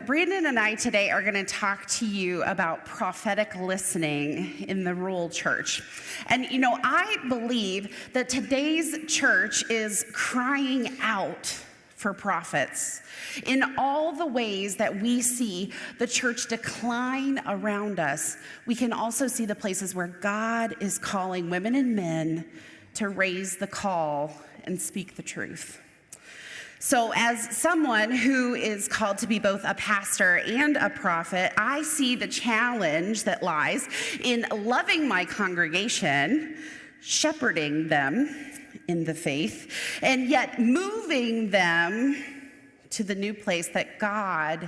Brandon and I today are going to talk to you about prophetic listening in the rural church. And I believe that today's church is crying out for prophets. In all the ways that we see the church decline around us, we can also see the places where God is calling women and men to raise the call and speak the truth. So as someone who is called to be both a pastor and a prophet, I see the challenge that lies in loving my congregation, shepherding them in the faith, and yet moving them to the new place that God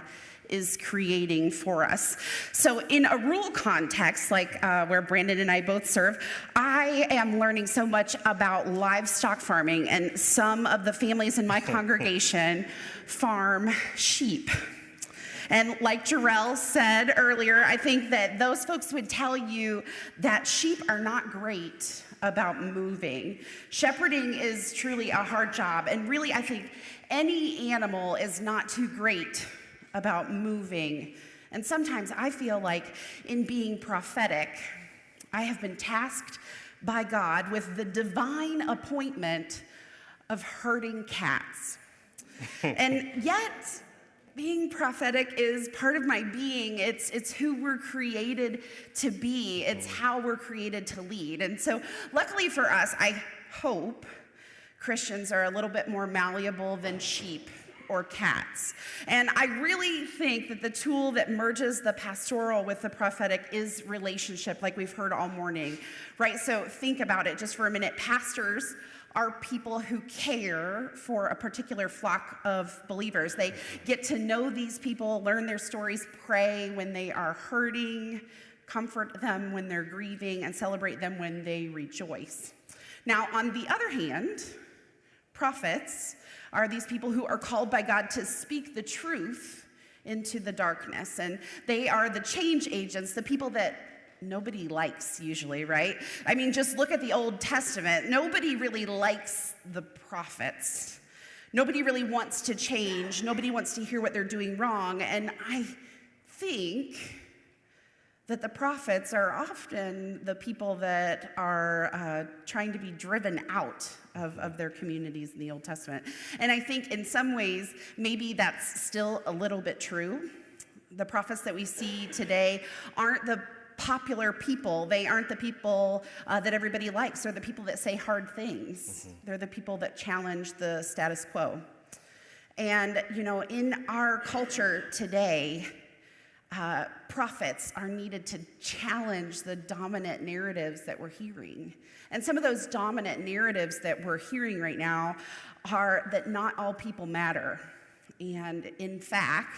is creating for us. So in a rural context, like where Brandon and I both serve, I am learning so much about livestock farming, and some of the families in my congregation farm sheep. And like Jarrell said earlier, I think that those folks would tell you that sheep are not great about moving. Shepherding is truly a hard job, and really I think any animal is not too great about moving. And sometimes I feel like in being prophetic, I have been tasked by God with the divine appointment of herding cats. And yet, being prophetic is part of my being. It's who we're created to be. It's how we're created to lead. And so luckily for us, I hope Christians are a little bit more malleable than sheep or cats. And I really think that the tool that merges the pastoral with the prophetic is relationship, like we've heard all morning, right? So think about it just for a minute. Pastors are people who care for a particular flock of believers. They get to know these people, learn their stories, pray when they are hurting, comfort them when they're grieving, and celebrate them when they rejoice. Now, on the other hand, prophets are these people who are called by God to speak the truth into the darkness. And they are the change agents, the people that nobody likes usually, right? I mean, just look at the Old Testament. Nobody really likes the prophets. Nobody really wants to change. Nobody wants to hear what they're doing wrong. And I think that the prophets are often the people that are trying to be driven out of their communities in the Old Testament. And I think in some ways, maybe that's still a little bit true. The prophets that we see today aren't the popular people. They aren't the people that everybody likes. They're the people that say hard things. They're the people that challenge the status quo. And, in our culture today, prophets are needed to challenge the dominant narratives that we're hearing. And some of those dominant narratives that we're hearing right now are that not all people matter. And in fact,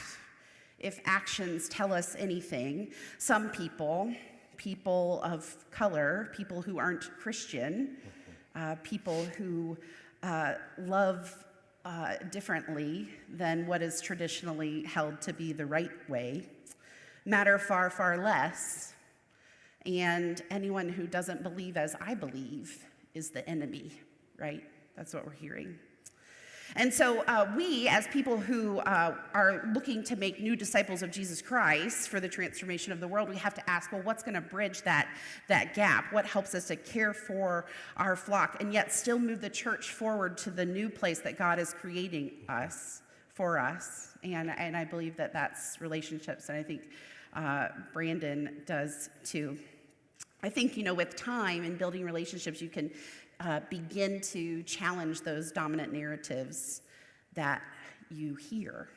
if actions tell us anything, some people of color, people who aren't Christian, people who love differently than what is traditionally held to be the right way, matter far, far less. And anyone who doesn't believe as I believe is the enemy, right? That's what we're hearing. And so we, as people who are looking to make new disciples of Jesus Christ for the transformation of the world, we have to ask, well, what's going to bridge that gap? What helps us to care for our flock and yet still move the church forward to the new place that God is creating for us? And I believe that that's relationships, and I think Brandon does too. I think, with time and building relationships, you can begin to challenge those dominant narratives that you hear.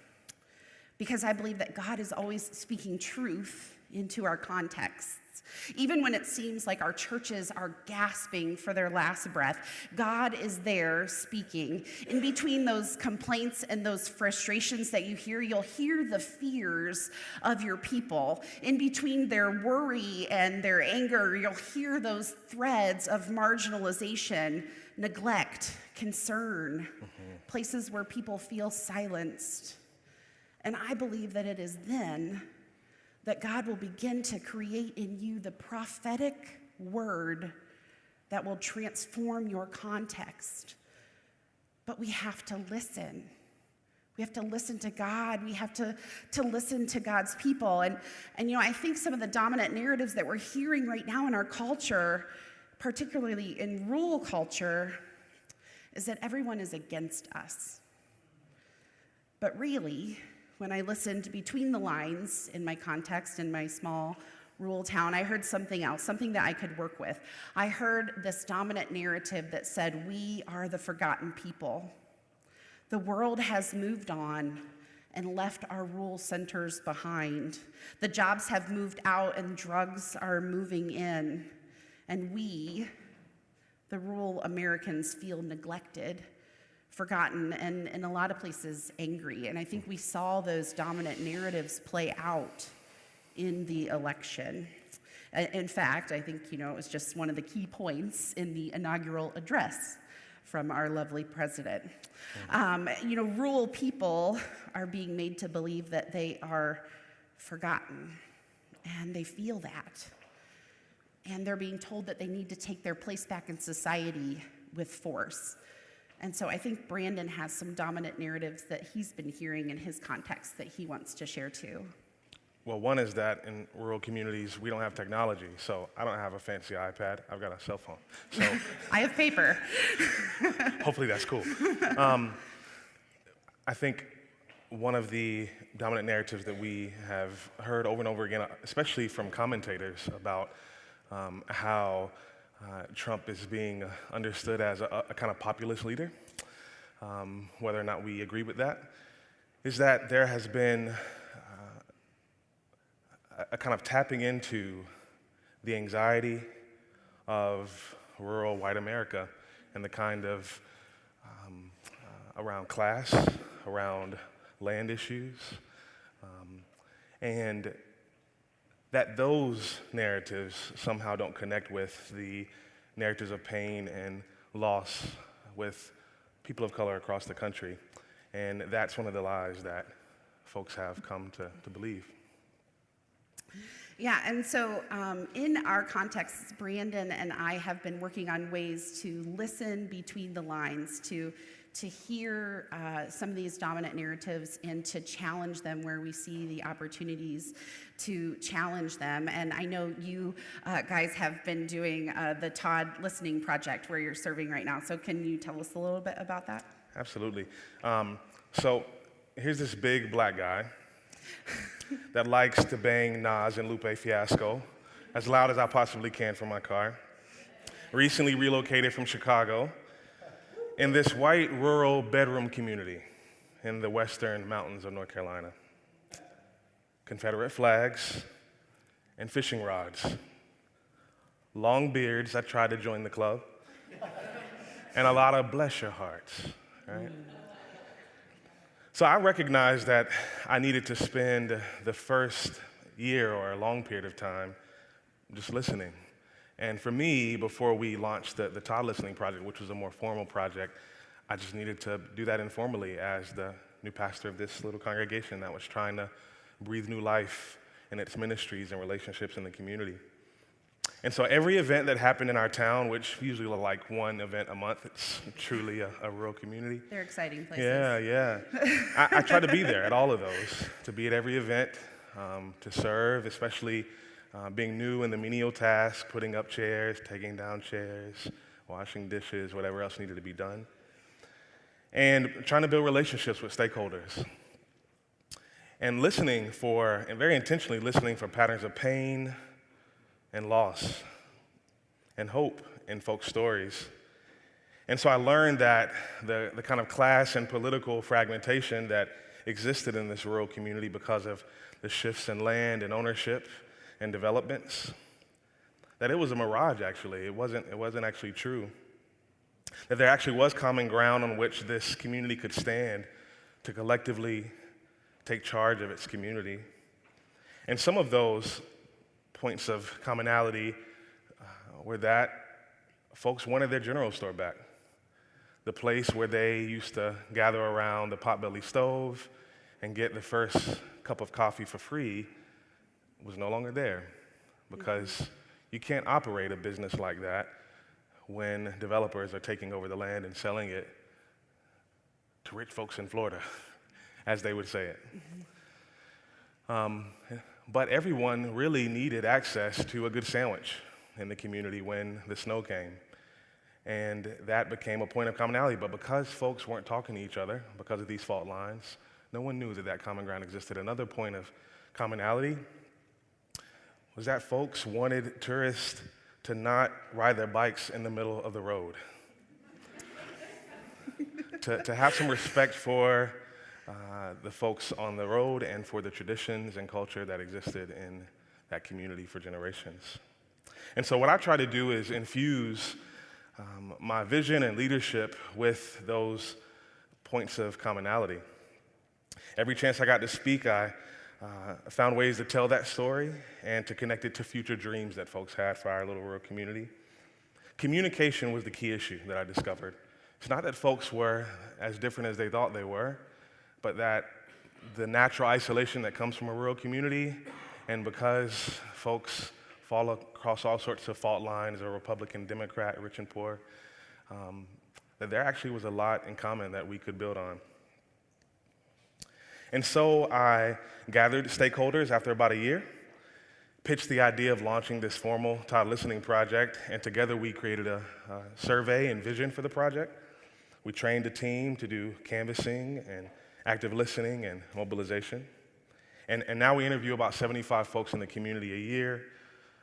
Because I believe that God is always speaking truth into our contexts. Even when it seems like our churches are gasping for their last breath, God is there speaking. In between those complaints and those frustrations that you hear, you'll hear the fears of your people. In between their worry and their anger, you'll hear those threads of marginalization, neglect, concern, places where people feel silenced. And I believe that it is then that God will begin to create in you the prophetic word that will transform your context. But we have to listen. We have to listen to God. We have to listen to God's people. And I think some of the dominant narratives that we're hearing right now in our culture, particularly in rural culture, is that everyone is against us. But really, when I listened between the lines in my context in my small rural town, I heard something else, something that I could work with. I heard this dominant narrative that said, we are the forgotten people. The world has moved on and left our rural centers behind. The jobs have moved out and drugs are moving in. And we, the rural Americans, feel neglected, forgotten, and in a lot of places angry. And I think we saw those dominant narratives play out in the election. In fact, I think, it was just one of the key points in the inaugural address from our lovely president. Rural people are being made to believe that they are forgotten, and they feel that. And they're being told that they need to take their place back in society with force. And so I think Brandon has some dominant narratives that he's been hearing in his context that he wants to share too. Well, one is that in rural communities, we don't have technology. So I don't have a fancy iPad. I've got a cell phone. So I have paper. Hopefully that's cool. I think one of the dominant narratives that we have heard over and over again, especially from commentators, about how Trump is being understood as a kind of populist leader, whether or not we agree with that, is that there has been a kind of tapping into the anxiety of rural white America and the kind of around class, around land issues, and that those narratives somehow don't connect with the narratives of pain and loss with people of color across the country. And that's one of the lies that folks have come to believe. Yeah, and so in our context, Brandon and I have been working on ways to listen between the lines, to hear some of these dominant narratives and to challenge them where we see the opportunities to challenge them. And I know you guys have been doing the Todd Listening Project where you're serving right now. So can you tell us a little bit about that? Absolutely. So here's this big black guy that likes to bang Nas and Lupe Fiasco as loud as I possibly can from my car. Recently relocated from Chicago in this white rural bedroom community in the western mountains of North Carolina. Confederate flags and fishing rods. Long beards, I tried to join the club. And a lot of bless your hearts, right? So I recognized that I needed to spend the first year or a long period of time just listening. And for me, before we launched the Todd Listening Project, which was a more formal project, I just needed to do that informally as the new pastor of this little congregation that was trying to breathe new life in its ministries and relationships in the community. And so every event that happened in our town, which usually was like one event a month, it's truly a rural community. They're exciting places. Yeah. I try to be there at all of those, to be at every event, to serve, especially being new in the menial task, putting up chairs, taking down chairs, washing dishes, whatever else needed to be done. And trying to build relationships with stakeholders. And very intentionally listening for patterns of pain and loss and hope in folks' stories. And so I learned that the kind of class and political fragmentation that existed in this rural community because of the shifts in land and ownership and developments, that it was a mirage, actually. It wasn't actually true. That there actually was common ground on which this community could stand to collectively take charge of its community. And some of those points of commonality were that folks wanted their general store back. The place where they used to gather around the potbelly stove and get the first cup of coffee for free was no longer there, because you can't operate a business like that when developers are taking over the land and selling it to rich folks in Florida. as they would say it. But everyone really needed access to a good sandwich in the community when the snow came. And that became a point of commonality. But because folks weren't talking to each other because of these fault lines, no one knew that that common ground existed. Another point of commonality was that folks wanted tourists to not ride their bikes in the middle of the road. to have some respect for the folks on the road and for the traditions and culture that existed in that community for generations. And so what I try to do is infuse my vision and leadership with those points of commonality. Every chance I got to speak, I found ways to tell that story and to connect it to future dreams that folks had for our little rural community. Communication was the key issue that I discovered. It's not that folks were as different as they thought they were, but that the natural isolation that comes from a rural community, and because folks fall across all sorts of fault lines, a Republican, Democrat, rich and poor, that there actually was a lot in common that we could build on. And so I gathered stakeholders after about a year, pitched the idea of launching this formal Todd Listening project, and together we created a survey and vision for the project. We trained a team to do canvassing and active listening and mobilization. And now we interview about 75 folks in the community a year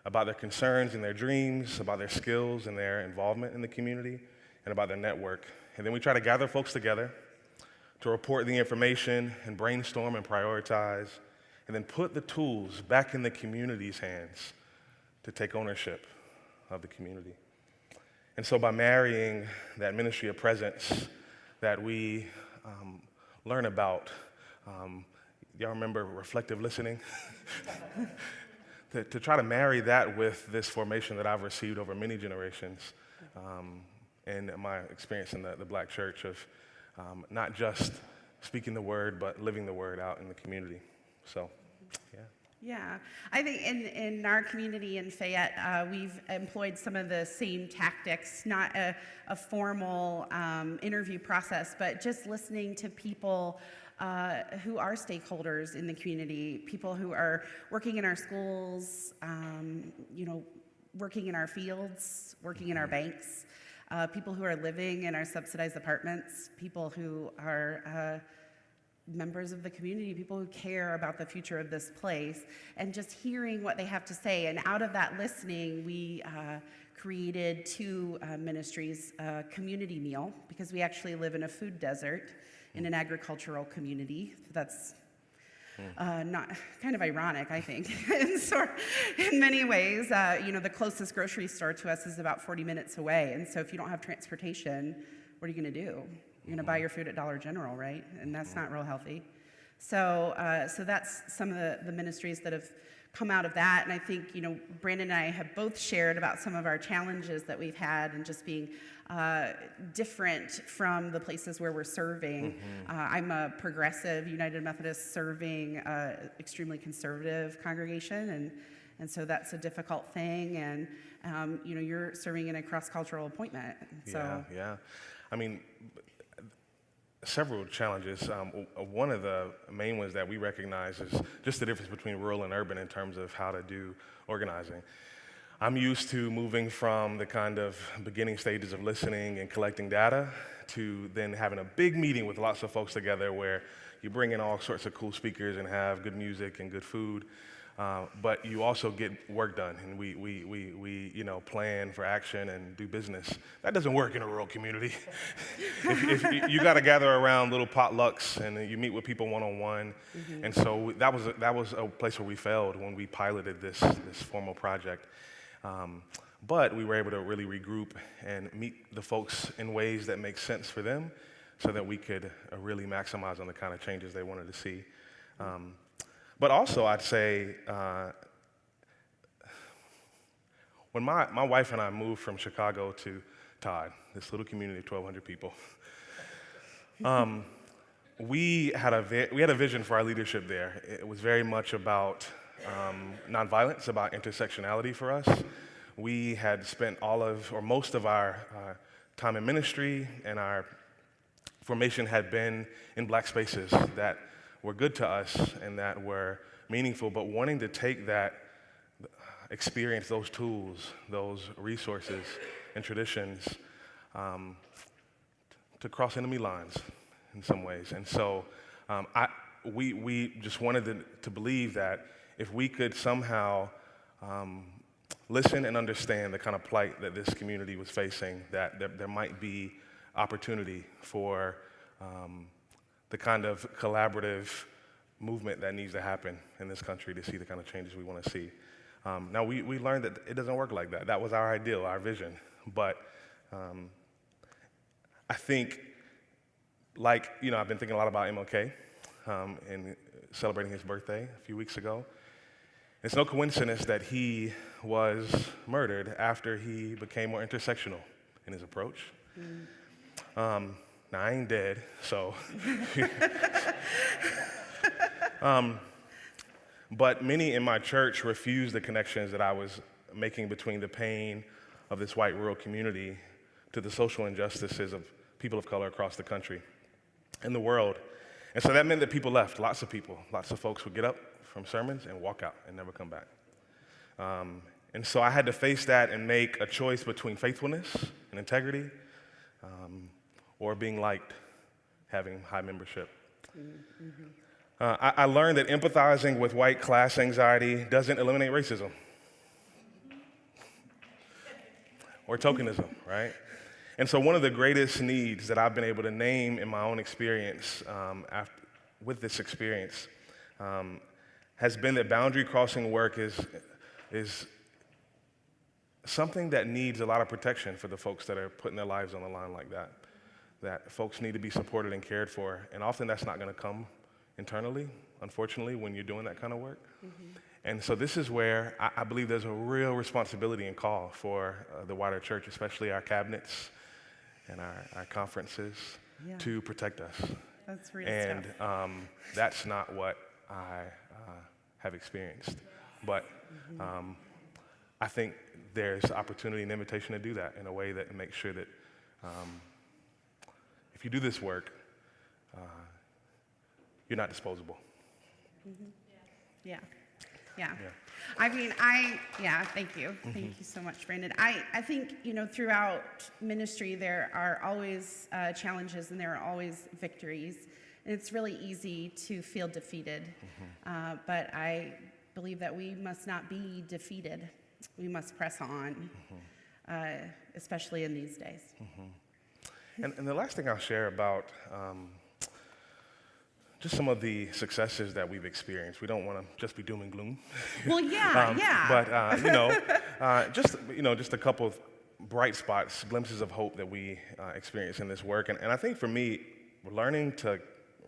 about their concerns and their dreams, about their skills and their involvement in the community, and about their network. And then we try to gather folks together to report the information and brainstorm and prioritize, and then put the tools back in the community's hands to take ownership of the community. And so by marrying that ministry of presence that we learn about, y'all remember reflective listening? to try to marry that with this formation that I've received over many generations in my experience in the Black church of not just speaking the word, but living the word out in the community. So, yeah. Yeah, I think in our community in Fayette, we've employed some of the same tactics, not a formal interview process, but just listening to people who are stakeholders in the community, people who are working in our schools, working in our fields, working in our banks, people who are living in our subsidized apartments, people who are members of the community, people who care about the future of this place, and just hearing what they have to say. And out of that listening, we created two ministries, a community meal, because we actually live in a food desert in an agricultural community. That's not kind of ironic, I think, in many ways. The closest grocery store to us is about 40 minutes away, and so if you don't have transportation, what are you going to do? You're going to buy your food at Dollar General, right? And that's not real healthy. So that's some of the ministries that have come out of that. And I think, Brandon and I have both shared about some of our challenges that we've had and just being different from the places where we're serving. I'm a progressive United Methodist serving extremely conservative congregation, and so that's a difficult thing. And, you're serving in a cross-cultural appointment. So. Yeah. I mean, several challenges. One of the main ones that we recognize is just the difference between rural and urban in terms of how to do organizing. I'm used to moving from the kind of beginning stages of listening and collecting data to then having a big meeting with lots of folks together where you bring in all sorts of cool speakers and have good music and good food. But you also get work done, and we plan for action and do business. That doesn't work in a rural community. if you got to gather around little potlucks, and you meet with people one-on-one. And so that was a place where we failed when we piloted this formal project. But we were able to really regroup and meet the folks in ways that make sense for them, so that we could really maximize on the kind of changes they wanted to see. But also, I'd say, when my wife and I moved from Chicago to Todd, this little community of 1,200 people, we had a vision for our leadership there. It was very much about nonviolence, about intersectionality for us. We had spent most of our time in ministry, and our formation had been in Black spaces that were good to us and that were meaningful, but wanting to take that experience, those tools, those resources and traditions to cross enemy lines in some ways. And so we just wanted to believe that if we could somehow listen and understand the kind of plight that this community was facing, that there might be opportunity for the kind of collaborative movement that needs to happen in this country to see the kind of changes we want to see. Now, we learned that it doesn't work like that. That was our ideal, our vision. But I think, I've been thinking a lot about MLK and celebrating his birthday a few weeks ago. It's no coincidence that he was murdered after he became more intersectional in his approach. Now, I ain't dead, so. But many in my church refused the connections that I was making between the pain of this white rural community to the social injustices of people of color across the country and the world. And so that meant that people left, lots of people, lots of folks would get up from sermons and walk out and never come back. And so I had to face that and make a choice between faithfulness and integrity or being liked, having high membership. Mm-hmm. I learned that empathizing with white class anxiety doesn't eliminate racism or tokenism, right? And so one of the greatest needs that I've been able to name in my own experience with this experience has been that boundary crossing work is something that needs a lot of protection for the folks that are putting their lives on the line like that folks need to be supported and cared for. And often that's not going to come internally, unfortunately, when you're doing that kind of work. Mm-hmm. And so this is where I believe there's a real responsibility and call for the wider church, especially our cabinets and our conferences, to protect us. That's real and stuff. That's not what I have experienced. But I think there's opportunity and invitation to do that in a way that makes sure that if you do this work, you're not disposable. Mm-hmm. Yeah. I mean, thank you. Mm-hmm. Thank you so much, Brandon. I think, throughout ministry, there are always challenges and there are always victories. And it's really easy to feel defeated. Mm-hmm. But I believe that we must not be defeated. We must press on, especially in these days. Mm-hmm. And the last thing I'll share about just some of the successes that we've experienced. We don't want to just be doom and gloom. Well, yeah. But just a couple of bright spots, glimpses of hope that we experience in this work. And I think for me, learning to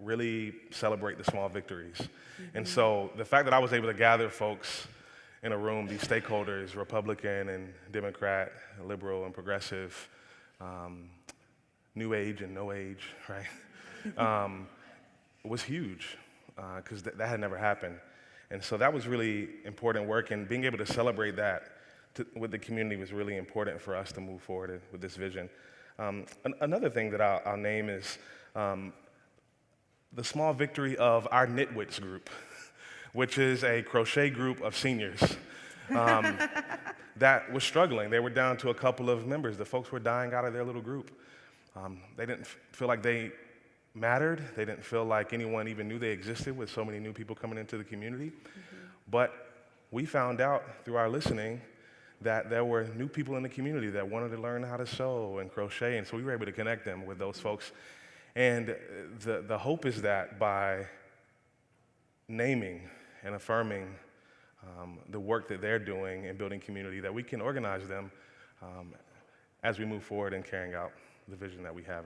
really celebrate the small victories. Mm-hmm. And so the fact that I was able to gather folks in a room, these stakeholders, Republican and Democrat, liberal and progressive, new age and no age, right? Was huge because that had never happened. And so that was really important work, and being able to celebrate that with the community was really important for us to move forward with this vision. Another thing that I'll name is the small victory of our Knitwits group, which is a crochet group of seniors that was struggling. They were down to a couple of members. The folks were dying out of their little group. They didn't feel like they mattered. They didn't feel like anyone even knew they existed with so many new people coming into the community. Mm-hmm. But we found out through our listening that there were new people in the community that wanted to learn how to sew and crochet, and so we were able to connect them with those folks. And the hope is that by naming and affirming the work that they're doing in building community, that we can organize them as we move forward in carrying out the vision that we have.